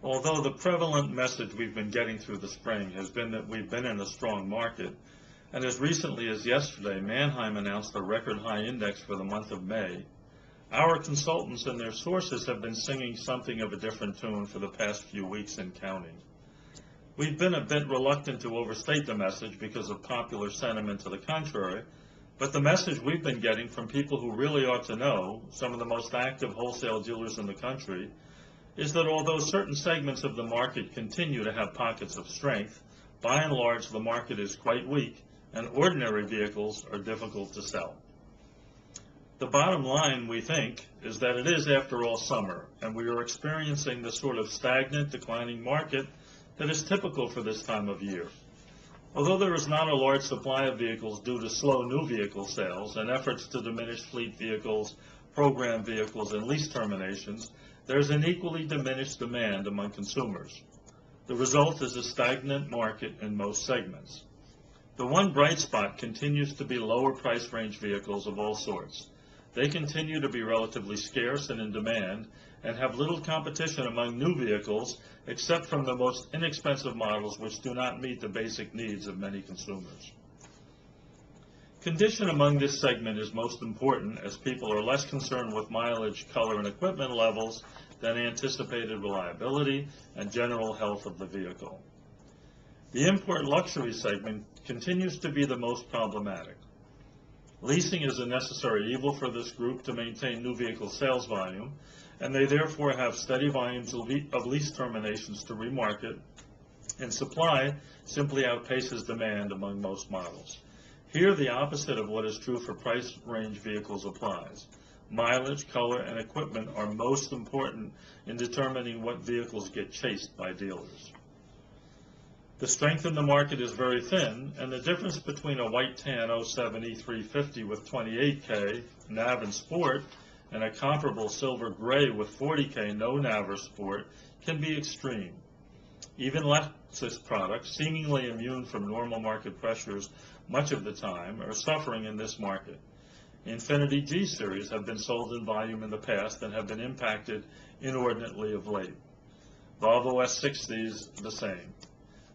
Although the prevalent message we've been getting through the spring has been that we've been in a strong market, and as recently as yesterday, Manheim announced a record high index for the month of May, our consultants and their sources have been singing something of a different tune for the past few weeks and counting. We've been a bit reluctant to overstate the message because of popular sentiment to the contrary, but the message we've been getting from people who really ought to know, some of the most active wholesale dealers in the country, is that although certain segments of the market continue to have pockets of strength, by and large the market is quite weak and ordinary vehicles are difficult to sell. The bottom line, we think, is that it is, after all, summer, and we are experiencing the sort of stagnant, declining market that is typical for this time of year. Although there is not a large supply of vehicles due to slow new vehicle sales and efforts to diminish fleet vehicles, program vehicles, and lease terminations, there is an equally diminished demand among consumers. The result is a stagnant market in most segments. The one bright spot continues to be lower price range vehicles of all sorts. They continue to be relatively scarce and in demand and have little competition among new vehicles except from the most inexpensive models which do not meet the basic needs of many consumers. Condition among this segment is most important as people are less concerned with mileage, color, and equipment levels than anticipated reliability and general health of the vehicle. The import luxury segment continues to be the most problematic. Leasing is a necessary evil for this group to maintain new vehicle sales volume, and they therefore have steady volumes of lease terminations to remarket, and supply simply outpaces demand among most models. Here, the opposite of what is true for price range vehicles applies. Mileage, color, and equipment are most important in determining what vehicles get chased by dealers. The strength in the market is very thin, and the difference between a white tan 07 E350 with 28K nav and sport and a comparable silver gray with 40K no nav or sport can be extreme. Even Lexus products, seemingly immune from normal market pressures much of the time, are suffering in this market. Infiniti G series have been sold in volume in the past and have been impacted inordinately of late. Volvo S60s the same.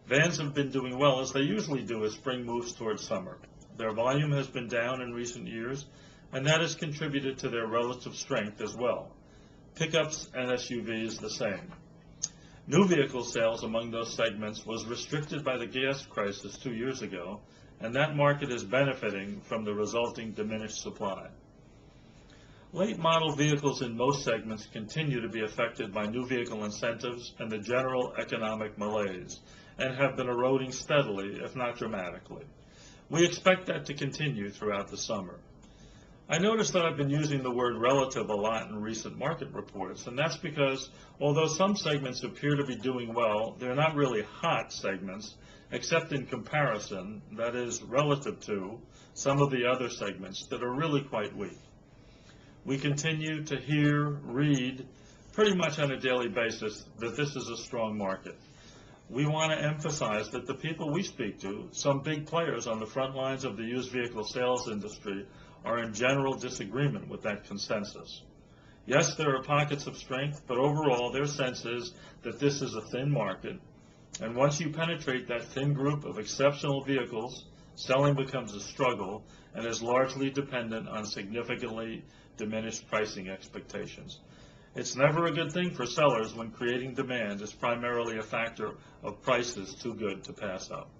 Vans have been doing well as they usually do as spring moves towards summer. Their volume has been down in recent years, and that has contributed to their relative strength as well. Pickups and SUVs the same. New vehicle sales among those segments was restricted by the gas crisis 2 years ago, and that market is benefiting from the resulting diminished supply. Late model vehicles in most segments continue to be affected by new vehicle incentives and the general economic malaise, and have been eroding steadily, if not dramatically. We expect that to continue throughout the summer. I noticed that I've been using the word relative a lot in recent market reports, and that's because although some segments appear to be doing well, they're not really hot segments, except in comparison, that is, relative to, some of the other segments that are really quite weak. We continue to hear, read, pretty much on a daily basis that this is a strong market. We want to emphasize that the people we speak to, some big players on the front lines of the used vehicle sales industry, are in general disagreement with that consensus. Yes, there are pockets of strength, but overall their sense is that this is a thin market, and once you penetrate that thin group of exceptional vehicles, selling becomes a struggle and is largely dependent on significantly diminished pricing expectations. It's never a good thing for sellers when creating demand is primarily a factor of prices too good to pass up.